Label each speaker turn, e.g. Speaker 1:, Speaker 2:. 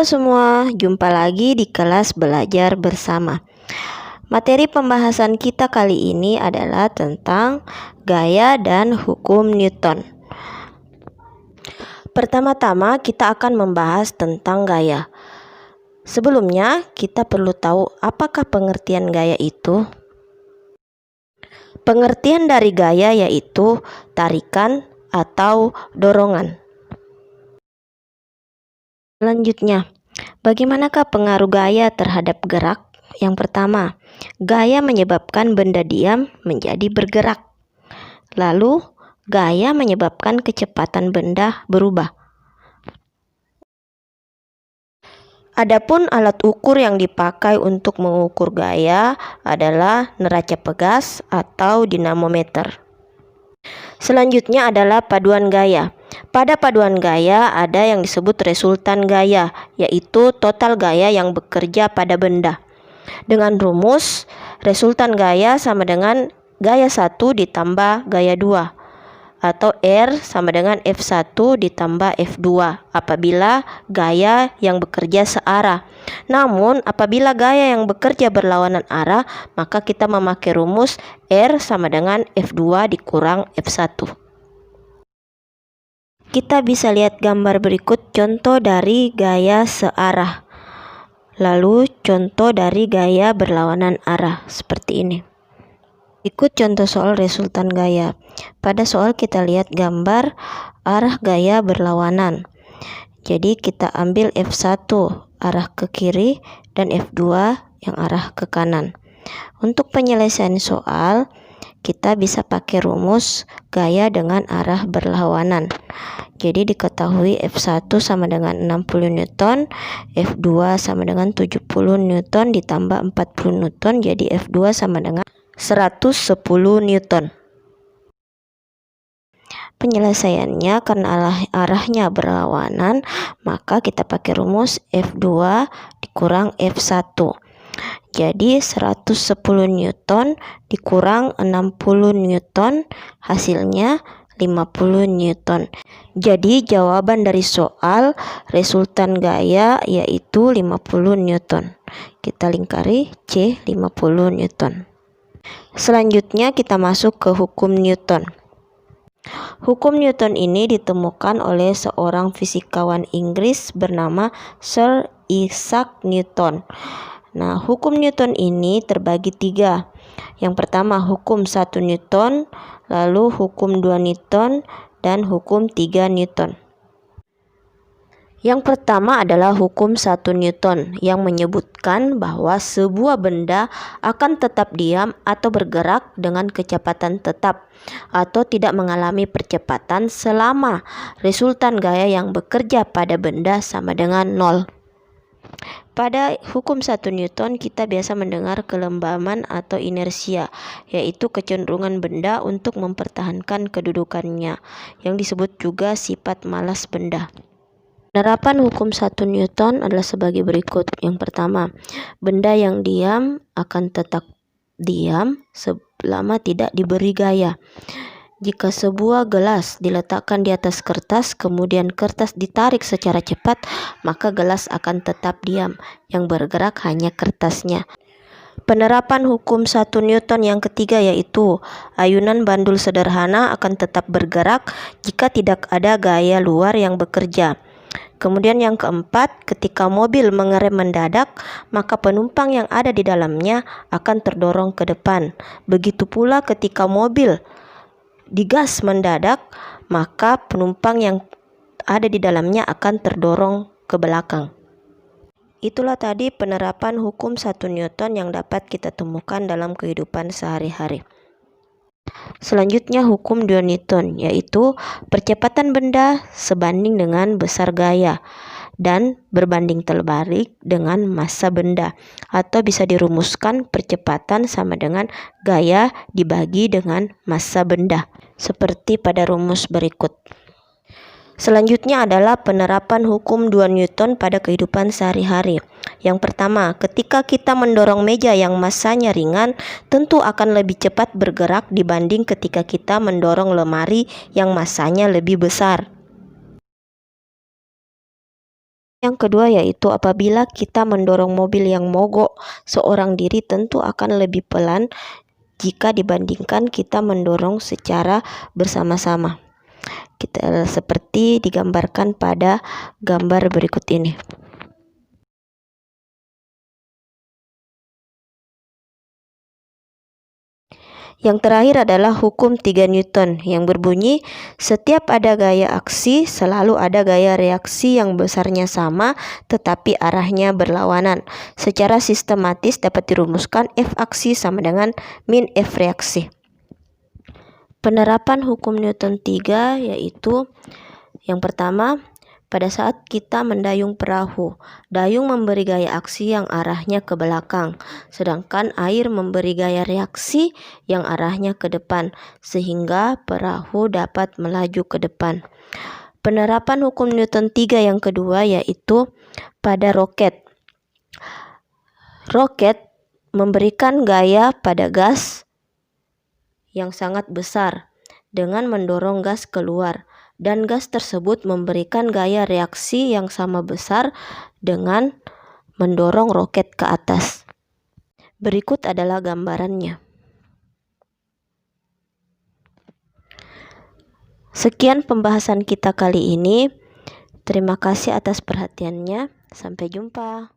Speaker 1: semua, jumpa lagi di kelas belajar bersama. Materi pembahasan kita kali ini adalah tentang gaya dan hukum Newton. Pertama-tama kita akan membahas tentang gaya. Sebelumnya kita perlu tahu apakah pengertian gaya itu. Pengertian dari gaya yaitu tarikan atau dorongan. Selanjutnya, bagaimanakah pengaruh gaya terhadap gerak? Yang pertama, gaya menyebabkan benda diam menjadi bergerak. Lalu, gaya menyebabkan kecepatan benda berubah. Adapun alat ukur yang dipakai untuk mengukur gaya adalah neraca pegas atau dinamometer. Selanjutnya adalah paduan gaya. Pada paduan gaya ada yang disebut resultan gaya, yaitu total gaya yang bekerja pada benda. Dengan rumus, resultan gaya sama dengan gaya 1 ditambah gaya 2, atau R sama dengan F1 ditambah F2 apabila gaya yang bekerja searah. Namun apabila gaya yang bekerja berlawanan arah, maka kita memakai rumus R sama dengan F2 dikurang F1. Kita bisa lihat gambar berikut contoh dari gaya searah. Lalu contoh dari gaya berlawanan arah seperti ini. Ikut contoh soal resultan gaya. Pada soal kita lihat gambar arah gaya berlawanan. Jadi kita ambil F1 arah ke kiri dan F2 yang arah ke kanan. Untuk penyelesaian soal, kita bisa pakai rumus gaya dengan arah berlawanan. Jadi diketahui F1 sama dengan 60 Newton, F2 sama dengan 70 Newton ditambah 40 Newton, jadi F2 sama dengan 110 Newton. Penyelesaiannya karena arahnya berlawanan, maka kita pakai rumus F2 dikurang F1. Jadi 110 Newton dikurang 60 Newton, hasilnya 50 Newton. Jadi jawaban dari soal resultan gaya yaitu 50 Newton. Kita lingkari C 50 Newton. Selanjutnya kita masuk ke hukum Newton. Hukum Newton ini ditemukan oleh seorang fisikawan Inggris bernama Sir Isaac Newton. Nah, hukum Newton ini terbagi 3. Yang pertama hukum 1 Newton, lalu hukum 2 Newton, dan hukum 3 Newton. Yang pertama adalah hukum 1 Newton yang menyebutkan bahwa sebuah benda akan tetap diam atau bergerak dengan kecepatan tetap atau tidak mengalami percepatan selama resultan gaya yang bekerja pada benda sama dengan 0. Pada hukum 1 Newton kita biasa mendengar kelembaban atau inersia, yaitu kecenderungan benda untuk mempertahankan kedudukannya, yang disebut juga sifat malas benda. Penerapan hukum 1 Newton adalah sebagai berikut. Yang pertama, benda yang diam akan tetap diam selama tidak diberi gaya. Jika sebuah gelas diletakkan di atas kertas, kemudian kertas ditarik secara cepat, maka gelas akan tetap diam. Yang bergerak hanya kertasnya. Penerapan hukum 1 Newton yang ketiga yaitu ayunan bandul sederhana akan tetap bergerak jika tidak ada gaya luar yang bekerja. Kemudian yang keempat, ketika mobil mengerem mendadak, maka penumpang yang ada di dalamnya akan terdorong ke depan. Begitu pula ketika mobil digas mendadak, maka penumpang yang ada di dalamnya akan terdorong ke belakang. Itulah tadi penerapan hukum 1 Newton yang dapat kita temukan dalam kehidupan sehari-hari. Selanjutnya hukum 2 Newton, yaitu percepatan benda sebanding dengan besar gaya dan berbanding terbalik dengan massa benda, atau bisa dirumuskan percepatan sama dengan gaya dibagi dengan massa benda seperti pada rumus berikut. Selanjutnya adalah penerapan hukum 2 Newton pada kehidupan sehari-hari. Yang pertama, ketika kita mendorong meja yang massanya ringan, tentu akan lebih cepat bergerak dibanding ketika kita mendorong lemari yang massanya lebih besar. Yang kedua yaitu apabila kita mendorong mobil yang mogok seorang diri tentu akan lebih pelan jika dibandingkan kita mendorong secara bersama-sama. Kita seperti digambarkan pada gambar berikut ini. Yang terakhir adalah hukum 3 Newton yang berbunyi setiap ada gaya aksi selalu ada gaya reaksi yang besarnya sama tetapi arahnya berlawanan. Secara sistematis dapat dirumuskan F aksi sama dengan min F reaksi. Penerapan hukum Newton 3 yaitu yang pertama, pada saat kita mendayung perahu, dayung memberi gaya aksi yang arahnya ke belakang, sedangkan air memberi gaya reaksi yang arahnya ke depan, sehingga perahu dapat melaju ke depan. Penerapan hukum Newton 3 yang kedua yaitu pada roket. Roket memberikan gaya pada gas yang sangat besar dengan mendorong gas keluar. Dan gas tersebut memberikan gaya reaksi yang sama besar dengan mendorong roket ke atas. Berikut adalah gambarannya. Sekian pembahasan kita kali ini. Terima kasih atas perhatiannya. Sampai jumpa.